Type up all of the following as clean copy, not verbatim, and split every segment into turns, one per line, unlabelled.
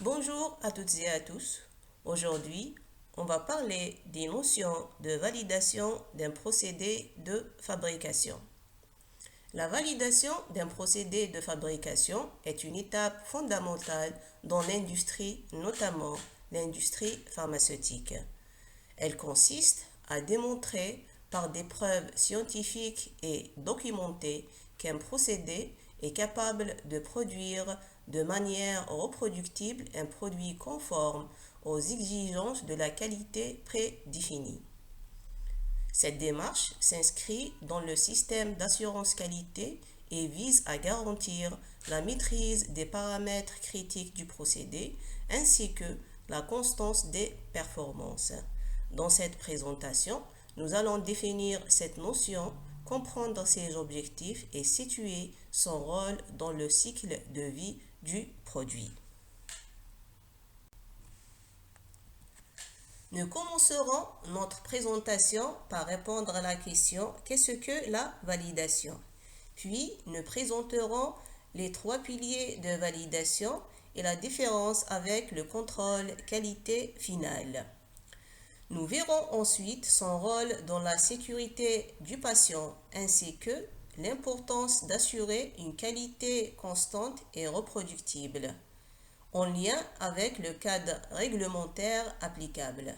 Bonjour à toutes et à tous. Aujourd'hui, on va parler des notions de validation d'un procédé de fabrication. La validation d'un procédé de fabrication est une étape fondamentale dans l'industrie, notamment l'industrie pharmaceutique. Elle consiste à démontrer par des preuves scientifiques et documentées qu'un procédé est capable de produire de manière reproductible un produit conforme aux exigences de la qualité prédéfinie. Cette démarche s'inscrit dans le système d'assurance qualité et vise à garantir la maîtrise des paramètres critiques du procédé ainsi que la constance des performances. Dans cette présentation, nous allons définir cette notion, comprendre ses objectifs et situer son rôle dans le cycle de vie du produit. Nous commencerons notre présentation par répondre à la question qu'est-ce que la validation? Puis nous présenterons les trois piliers de validation et la différence avec le contrôle qualité finale. Nous verrons ensuite son rôle dans la sécurité du patient ainsi que l'importance d'assurer une qualité constante et reproductible en lien avec le cadre réglementaire applicable.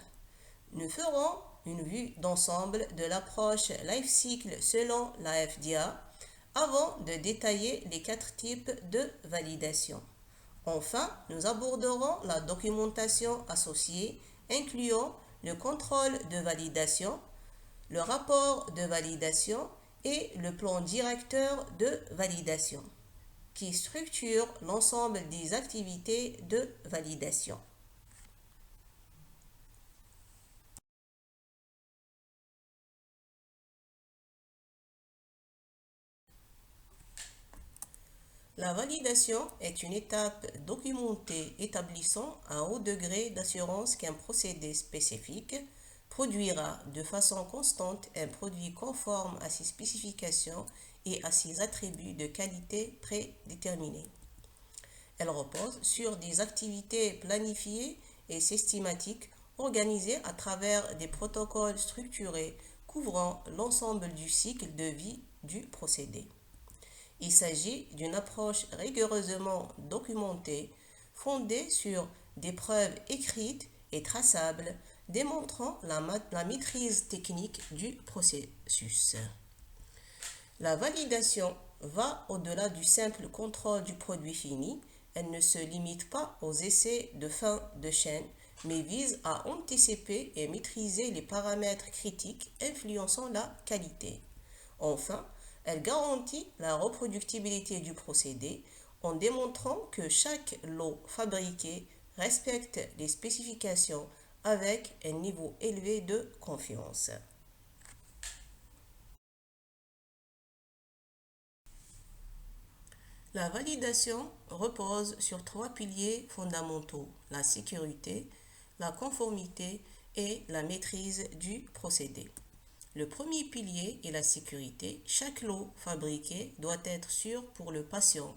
Nous ferons une vue d'ensemble de l'approche Life Cycle selon la FDA avant de détailler les 4 types de validation. Enfin, nous aborderons la documentation associée, incluant le contrôle de validation, le rapport de validation et le plan directeur de validation, qui structure l'ensemble des activités de validation. La validation est une étape documentée établissant un haut degré d'assurance qu'un procédé spécifique produira de façon constante un produit conforme à ses spécifications et à ses attributs de qualité prédéterminés. Elle repose sur des activités planifiées et systématiques organisées à travers des protocoles structurés couvrant l'ensemble du cycle de vie du procédé. Il s'agit d'une approche rigoureusement documentée, fondée sur des preuves écrites et traçables, démontrant la maîtrise technique du processus. La validation va au-delà du simple contrôle du produit fini. Elle ne se limite pas aux essais de fin de chaîne, mais vise à anticiper et maîtriser les paramètres critiques influençant la qualité. Enfin, elle garantit la reproductibilité du procédé en démontrant que chaque lot fabriqué respecte les spécifications avec un niveau élevé de confiance. La validation repose sur 3 piliers fondamentaux: la sécurité, la conformité et la maîtrise du procédé. Le premier pilier est la sécurité. Chaque lot fabriqué doit être sûr pour le patient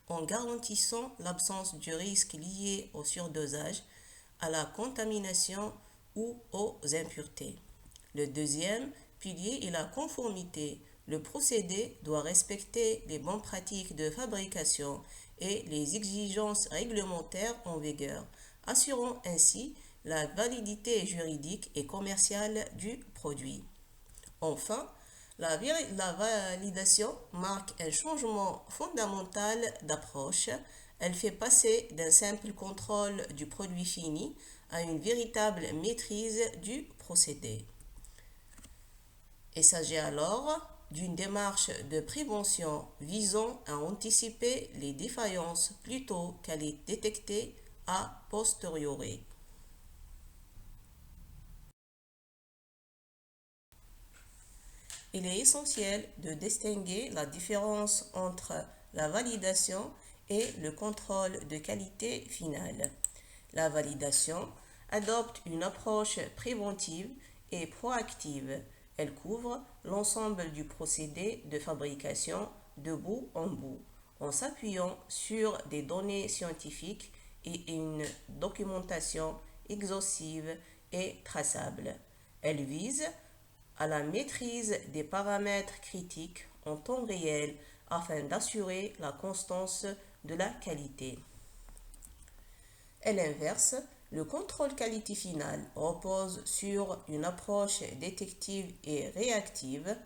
en garantissant l'absence de risques liés au surdosage, à la contamination ou aux impuretés. Le deuxième pilier est la conformité. Le procédé doit respecter les bonnes pratiques de fabrication et les exigences réglementaires en vigueur, assurant ainsi la validité juridique et commerciale du produit. Enfin, la validation marque un changement fondamental d'approche. Elle fait passer d'un simple contrôle du produit fini à une véritable maîtrise du procédé. Il s'agit alors d'une démarche de prévention visant à anticiper les défaillances plutôt qu'à les détecter a posteriori. Il est essentiel de distinguer la différence entre la validation et le contrôle de qualité finale. La validation adopte une approche préventive et proactive. Elle couvre l'ensemble du procédé de fabrication de bout en bout, en s'appuyant sur des données scientifiques et une documentation exhaustive et traçable. Elle vise à la maîtrise des paramètres critiques en temps réel afin d'assurer la constance de la qualité. À l'inverse, le contrôle qualité final repose sur une approche détective et réactive.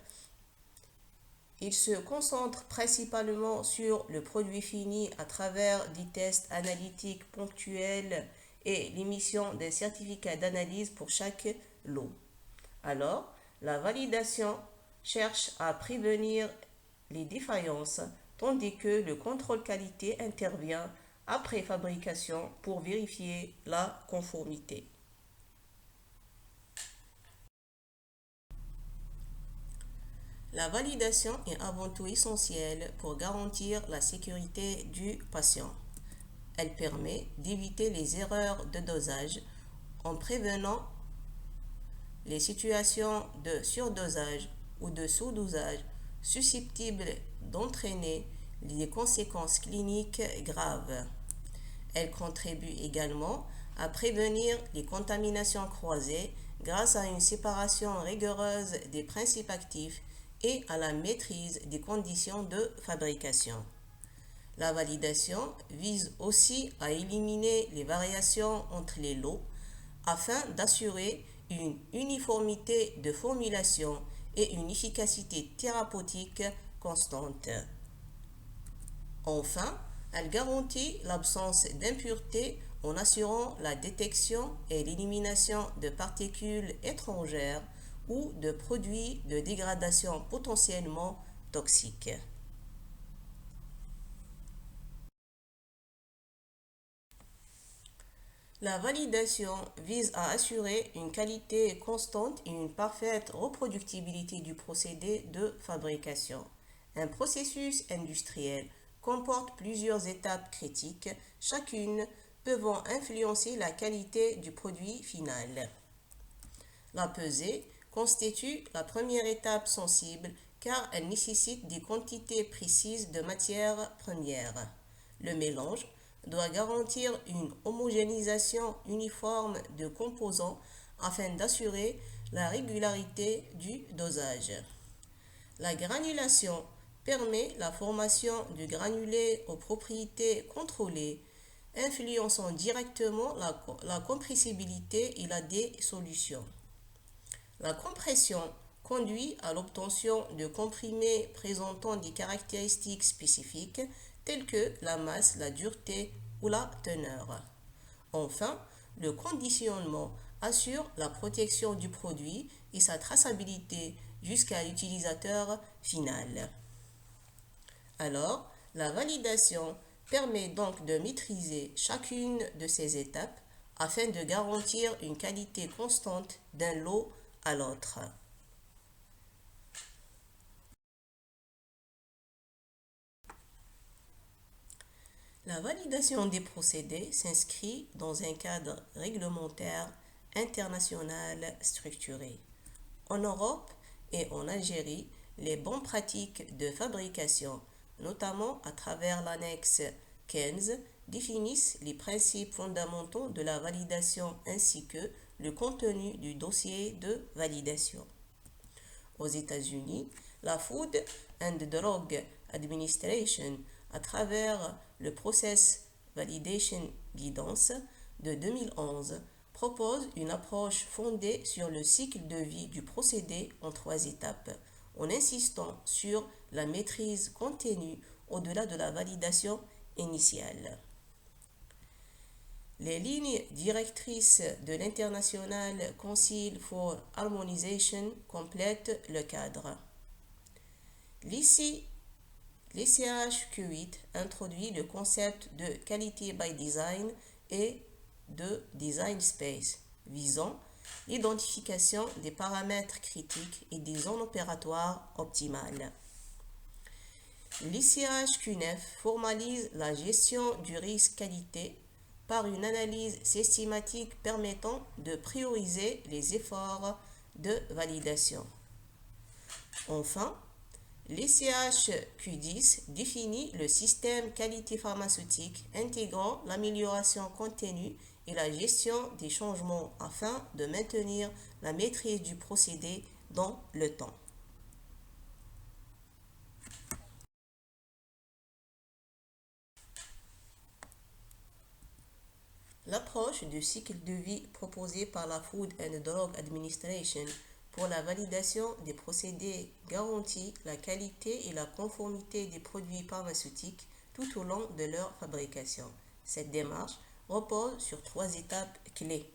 Il se concentre principalement sur le produit fini à travers des tests analytiques ponctuels et l'émission d'un certificat d'analyse pour chaque lot. Alors, la validation cherche à prévenir les défaillances, tandis que le contrôle qualité intervient après fabrication pour vérifier la conformité. La validation est avant tout essentielle pour garantir la sécurité du patient. Elle permet d'éviter les erreurs de dosage en prévenant les situations de surdosage ou de sous-dosage susceptibles d'entraîner des conséquences cliniques graves. Elle contribue également à prévenir les contaminations croisées grâce à une séparation rigoureuse des principes actifs et à la maîtrise des conditions de fabrication. La validation vise aussi à éliminer les variations entre les lots afin d'assurer une uniformité de formulation et une efficacité thérapeutique constante. Enfin, elle garantit l'absence d'impuretés en assurant la détection et l'élimination de particules étrangères ou de produits de dégradation potentiellement toxiques. La validation vise à assurer une qualité constante et une parfaite reproductibilité du procédé de fabrication. Un processus industriel comporte plusieurs étapes critiques, chacune pouvant influencer la qualité du produit final. La pesée constitue la première étape sensible car elle nécessite des quantités précises de matières premières. Le mélange doit garantir une homogénéisation uniforme de composants afin d'assurer la régularité du dosage. La granulation permet la formation du granulé aux propriétés contrôlées, influençant directement la compressibilité et la dissolution. La compression conduit à l'obtention de comprimés présentant des caractéristiques spécifiques telles que la masse, la dureté ou la teneur. Enfin, le conditionnement assure la protection du produit et sa traçabilité jusqu'à l'utilisateur final. Alors, la validation permet donc de maîtriser chacune de ces étapes afin de garantir une qualité constante d'un lot à l'autre. La validation des procédés s'inscrit dans un cadre réglementaire international structuré. En Europe et en Algérie, les bonnes pratiques de fabrication, notamment à travers l'annexe 15, définissent les principes fondamentaux de la validation ainsi que le contenu du dossier de validation. Aux États-Unis, la Food and Drug Administration, à travers le Process Validation Guidance de 2011, propose une approche fondée sur le cycle de vie du procédé en 3 étapes, en insistant sur la maîtrise continue au-delà de la validation initiale. Les lignes directrices de l'International Council for Harmonization complètent le cadre. L'ICH Q8 introduit le concept de Quality by Design et de Design Space, visant l'identification des paramètres critiques et des zones opératoires optimales. L'ICH Q9 formalise la gestion du risque qualité par une analyse systématique permettant de prioriser les efforts de validation. Enfin, L'ECHQ10 définit le système qualité pharmaceutique intégrant l'amélioration continue et la gestion des changements afin de maintenir la maîtrise du procédé dans le temps. L'approche du cycle de vie proposée par la Food and Drug Administration pour la validation des procédés garantit la qualité et la conformité des produits pharmaceutiques tout au long de leur fabrication. Cette démarche repose sur 3 étapes clés.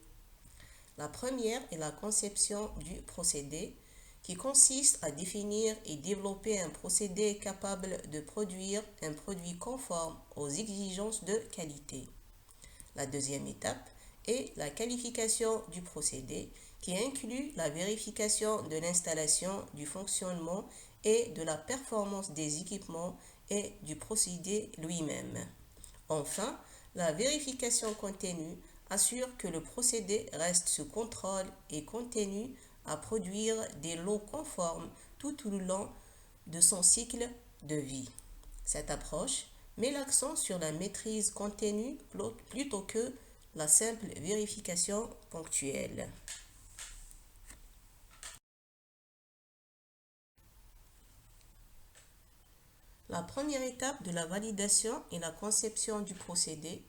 La première est la conception du procédé, qui consiste à définir et développer un procédé capable de produire un produit conforme aux exigences de qualité. La deuxième étape est la qualification du procédé, qui inclut la vérification de l'installation, du fonctionnement et de la performance des équipements et du procédé lui-même. Enfin, la vérification continue assure que le procédé reste sous contrôle et continue à produire des lots conformes tout au long de son cycle de vie. Cette approche met l'accent sur la maîtrise continue plutôt que la simple vérification ponctuelle. La première étape de la validation est la conception du procédé,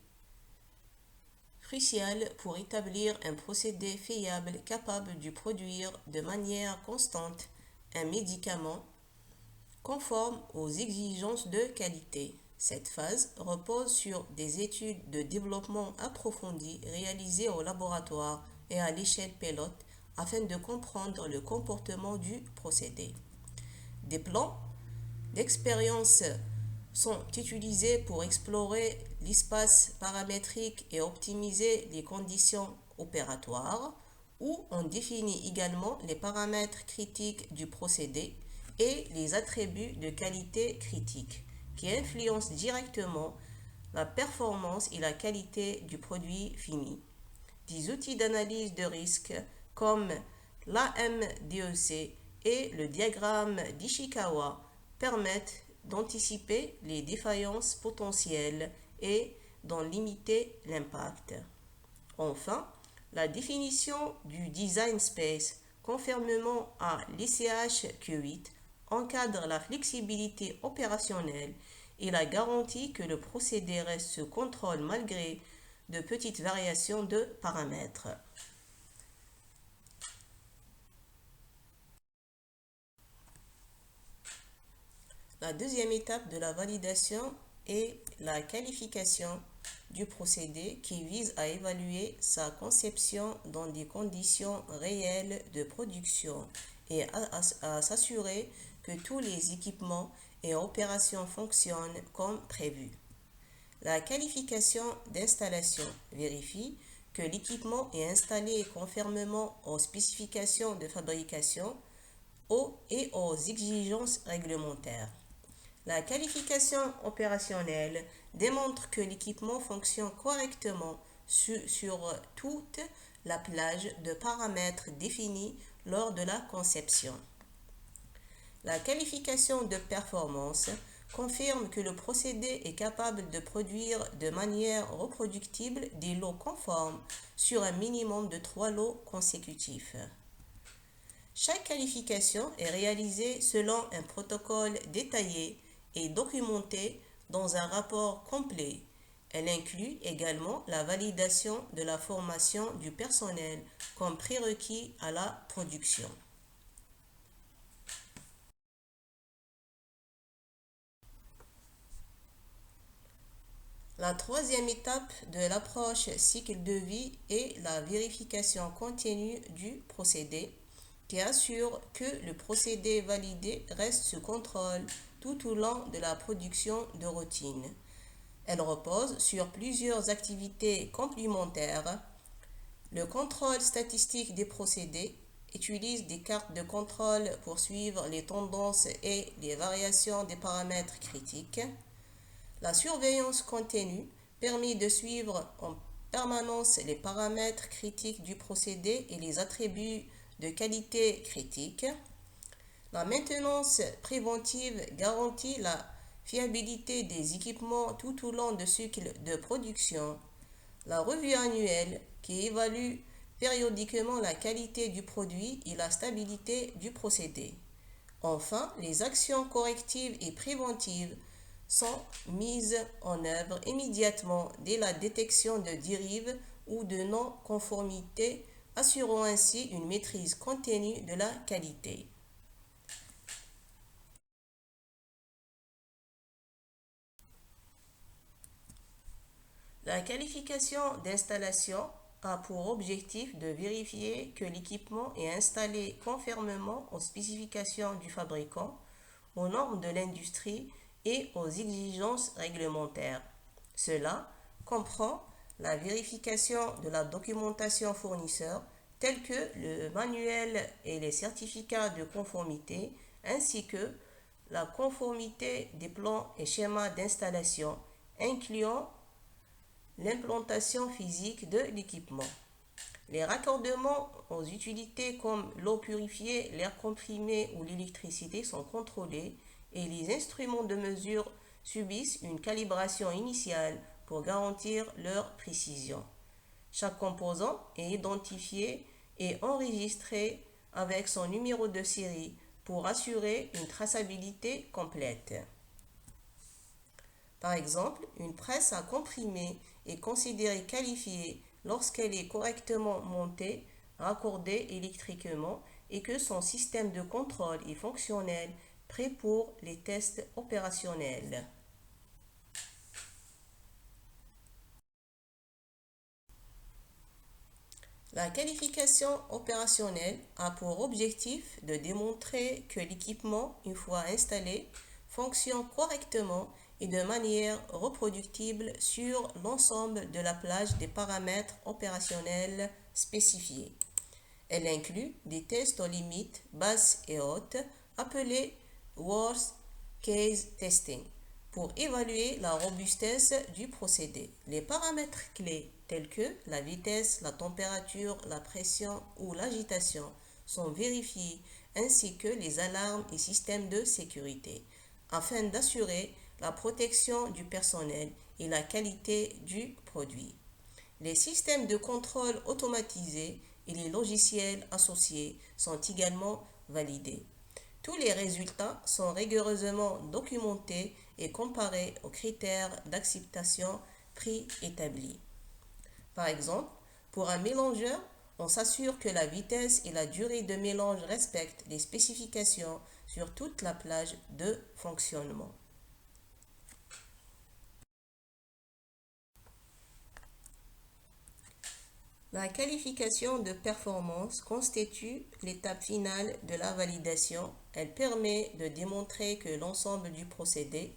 cruciale pour établir un procédé fiable capable de produire de manière constante un médicament conforme aux exigences de qualité. Cette phase repose sur des études de développement approfondies réalisées au laboratoire et à l'échelle pilote afin de comprendre le comportement du procédé. Des plans d'expérience sont utilisés pour explorer l'espace paramétrique et optimiser les conditions opératoires, où on définit également les paramètres critiques du procédé et les attributs de qualité critiques qui influencent directement la performance et la qualité du produit fini. Des outils d'analyse de risque comme l'AMDEC et le diagramme d'Ishikawa permettent d'anticiper les défaillances potentielles et d'en limiter l'impact. Enfin, la définition du design space, conformément à l'ECHQ8, encadre la flexibilité opérationnelle et la garantie que le procédé reste sous contrôle malgré de petites variations de paramètres. La deuxième étape de la validation est la qualification du procédé qui vise à évaluer sa conception dans des conditions réelles de production et à s'assurer que tous les équipements et opérations fonctionnent comme prévu. La qualification d'installation vérifie que l'équipement est installé conformément aux spécifications de fabrication et aux exigences réglementaires. La qualification opérationnelle démontre que l'équipement fonctionne correctement sur toute la plage de paramètres définis lors de la conception. La qualification de performance confirme que le procédé est capable de produire de manière reproductible des lots conformes sur un minimum de 3 lots consécutifs. Chaque qualification est réalisée selon un protocole détaillé et documenté dans un rapport complet. Elle inclut également la validation de la formation du personnel comme prérequis à la production. La troisième étape de l'approche cycle de vie est la vérification continue du procédé, qui assure que le procédé validé reste sous contrôle tout au long de la production de routine. Elle repose sur plusieurs activités complémentaires. Le contrôle statistique des procédés utilise des cartes de contrôle pour suivre les tendances et les variations des paramètres critiques. La surveillance continue permet de suivre en permanence les paramètres critiques du procédé et les attributs de qualité critique. La maintenance préventive garantit la fiabilité des équipements tout au long du cycle de production. La revue annuelle qui évalue périodiquement la qualité du produit et la stabilité du procédé. Enfin, les actions correctives et préventives sont mises en œuvre immédiatement dès la détection de dérives ou de non-conformités, assurant ainsi une maîtrise continue de la qualité. La qualification d'installation a pour objectif de vérifier que l'équipement est installé conformément aux spécifications du fabricant, aux normes de l'industrie et aux exigences réglementaires. Cela comprend la vérification de la documentation fournisseur telle que le manuel et les certificats de conformité ainsi que la conformité des plans et schémas d'installation incluant l'implantation physique de l'équipement. Les raccordements aux utilités comme l'eau purifiée, l'air comprimé ou l'électricité sont contrôlés et les instruments de mesure subissent une calibration initiale pour garantir leur précision. Chaque composant est identifié et enregistré avec son numéro de série pour assurer une traçabilité complète. Par exemple, une presse à comprimer est considérée qualifiée lorsqu'elle est correctement montée, raccordée électriquement et que son système de contrôle est fonctionnel, prêt pour les tests opérationnels. La qualification opérationnelle a pour objectif de démontrer que l'équipement, une fois installé, fonctionne correctement et de manière reproductible sur l'ensemble de la plage des paramètres opérationnels spécifiés. Elle inclut des tests aux limites basses et hautes, appelés Worst Case Testing, pour évaluer la robustesse du procédé. Les paramètres clés tels que la vitesse, la température, la pression ou l'agitation sont vérifiés ainsi que les alarmes et systèmes de sécurité afin d'assurer la protection du personnel et la qualité du produit. Les systèmes de contrôle automatisés et les logiciels associés sont également validés. Tous les résultats sont rigoureusement documentés et comparés aux critères d'acceptation préétablis. Par exemple, pour un mélangeur, on s'assure que la vitesse et la durée de mélange respectent les spécifications sur toute la plage de fonctionnement. La qualification de performance constitue l'étape finale de la validation. Elle permet de démontrer que l'ensemble du procédé,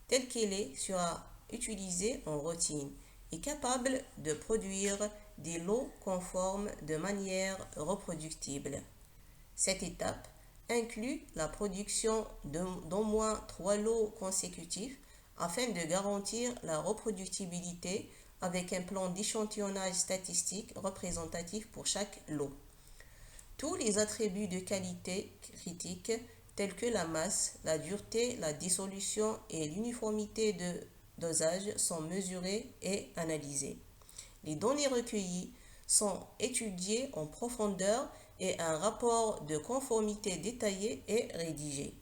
tel qu'il est, sera utilisé en routine est capable de produire des lots conformes de manière reproductible. Cette étape inclut la production d'au moins 3 lots consécutifs afin de garantir la reproductibilité avec un plan d'échantillonnage statistique représentatif pour chaque lot. Tous les attributs de qualité critiques tels que la masse, la dureté, la dissolution et l'uniformité de dosage sont mesurés et analysés. Les données recueillies sont étudiées en profondeur et un rapport de conformité détaillé est rédigé.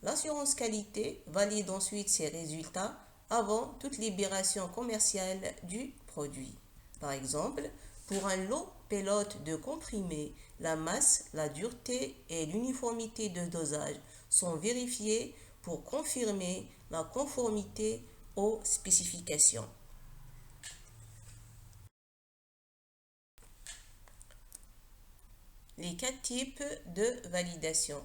L'assurance qualité valide ensuite ces résultats avant toute libération commerciale du produit. Par exemple, pour un lot pilote de comprimés, la masse, la dureté et l'uniformité de dosage sont vérifiés pour confirmer la conformité aux spécifications. Les 4 types de validation.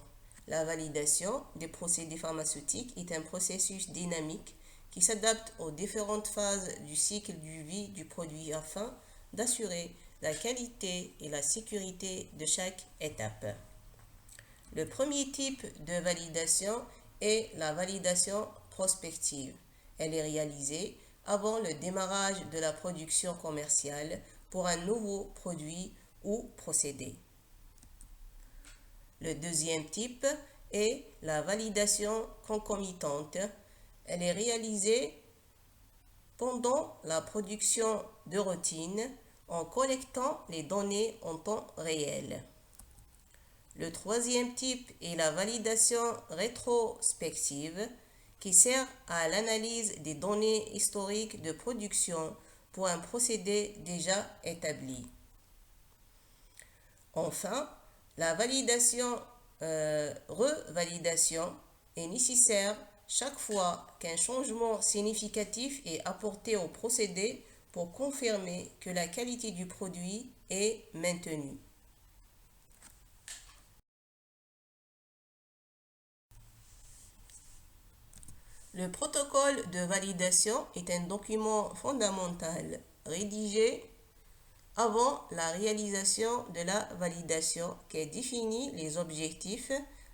La validation des procédés pharmaceutiques est un processus dynamique qui s'adapte aux différentes phases du cycle de vie du produit afin d'assurer la qualité et la sécurité de chaque étape. Le premier type de validation est la validation prospective. Elle est réalisée avant le démarrage de la production commerciale pour un nouveau produit ou procédé. Le deuxième type est la validation concomitante. Elle est réalisée pendant la production de routine en collectant les données en temps réel. Le troisième type est la validation rétrospective qui sert à l'analyse des données historiques de production pour un procédé déjà établi. Enfin, la validation revalidation est nécessaire chaque fois qu'un changement significatif est apporté au procédé pour confirmer que la qualité du produit est maintenue. Le protocole de validation est un document fondamental rédigé avant la réalisation de la validation qui définit les objectifs,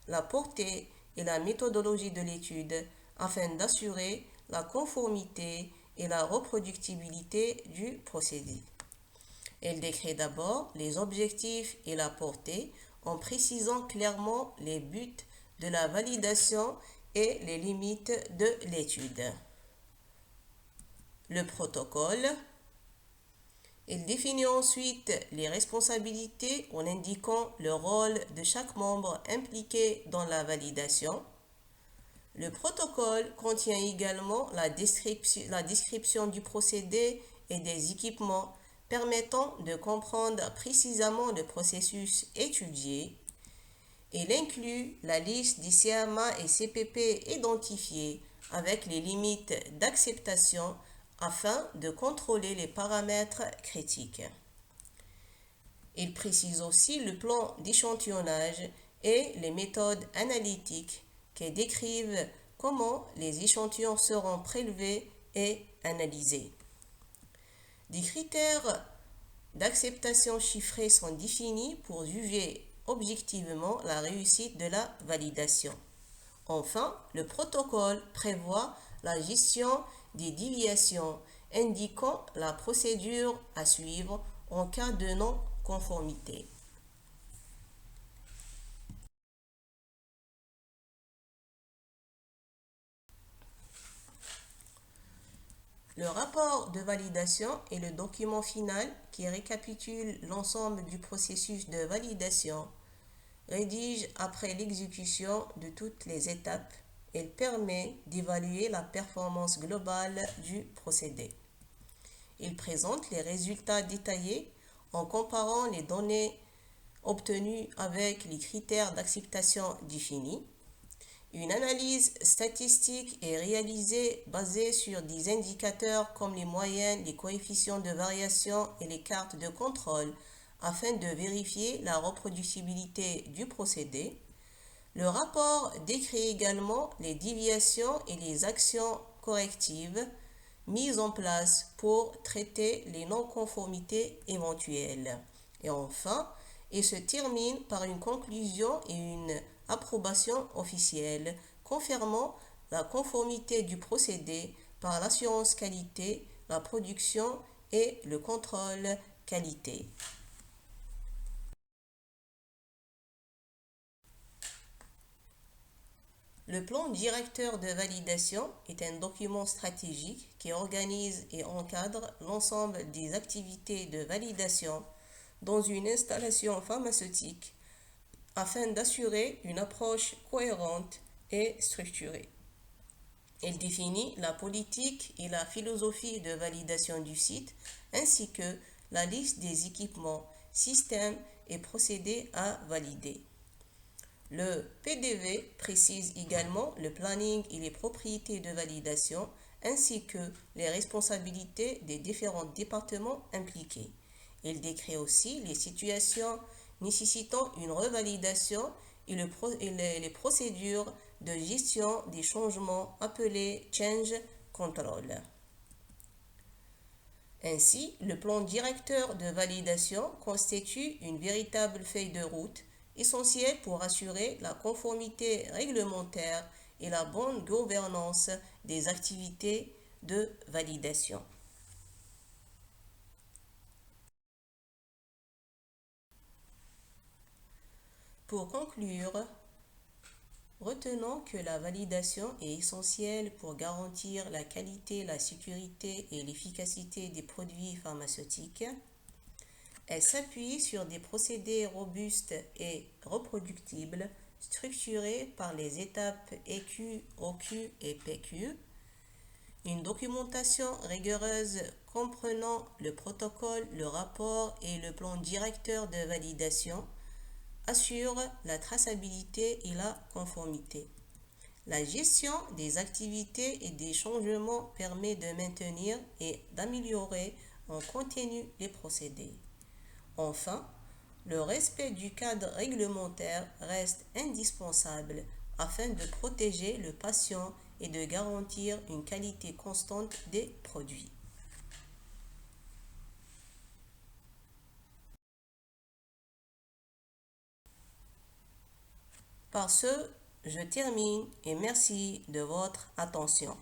la portée et la méthodologie de l'étude afin d'assurer la conformité et la reproductibilité du procédé. Elle décrit d'abord les objectifs et la portée en précisant clairement les buts de la validation et les limites de l'étude. Le protocole. Il définit ensuite les responsabilités en indiquant le rôle de chaque membre impliqué dans la validation. Le protocole contient également la description du procédé et des équipements permettant de comprendre précisément le processus étudié. Il inclut la liste des CMA et CPP identifiés avec les limites d'acceptation afin de contrôler les paramètres critiques. Il précise aussi le plan d'échantillonnage et les méthodes analytiques qui décrivent comment les échantillons seront prélevés et analysés. Des critères d'acceptation chiffrés sont définis pour juger objectivement la réussite de la validation. Enfin, le protocole prévoit la gestion des déviations, indiquant la procédure à suivre en cas de non-conformité. Le rapport de validation est le document final qui récapitule l'ensemble du processus de validation. Rédige après l'exécution de toutes les étapes. Il permet d'évaluer la performance globale du procédé. Il présente les résultats détaillés en comparant les données obtenues avec les critères d'acceptation définis. Une analyse statistique est réalisée basée sur des indicateurs comme les moyennes, les coefficients de variation et les cartes de contrôle afin de vérifier la reproducibilité du procédé. Le rapport décrit également les déviations et les actions correctives mises en place pour traiter les non-conformités éventuelles. Et enfin, il se termine par une conclusion et une approbation officielle confirmant la conformité du procédé par l'assurance qualité, la production et le contrôle qualité. Le plan directeur de validation est un document stratégique qui organise et encadre l'ensemble des activités de validation dans une installation pharmaceutique afin d'assurer une approche cohérente et structurée. Il définit la politique et la philosophie de validation du site ainsi que la liste des équipements, systèmes et procédés à valider. Le PDV précise également le planning et les propriétés de validation ainsi que les responsabilités des différents départements impliqués. Il décrit aussi les situations nécessitant une revalidation et les procédures de gestion des changements appelés Change Control. Ainsi, le plan directeur de validation constitue une véritable feuille de route essentielle pour assurer la conformité réglementaire et la bonne gouvernance des activités de validation. Pour conclure, Retenons que la validation est essentielle pour garantir la qualité, la sécurité et l'efficacité des produits pharmaceutiques. Elle s'appuie sur des procédés robustes et reproductibles, structurés par les étapes EQ, OQ et PQ. Une documentation rigoureuse comprenant le protocole, le rapport et le plan directeur de validation assure la traçabilité et la conformité. La gestion des activités et des changements permet de maintenir et d'améliorer en continu les procédés. Enfin, le respect du cadre réglementaire reste indispensable afin de protéger le patient et de garantir une qualité constante des produits. Par ce, je termine et merci de votre attention.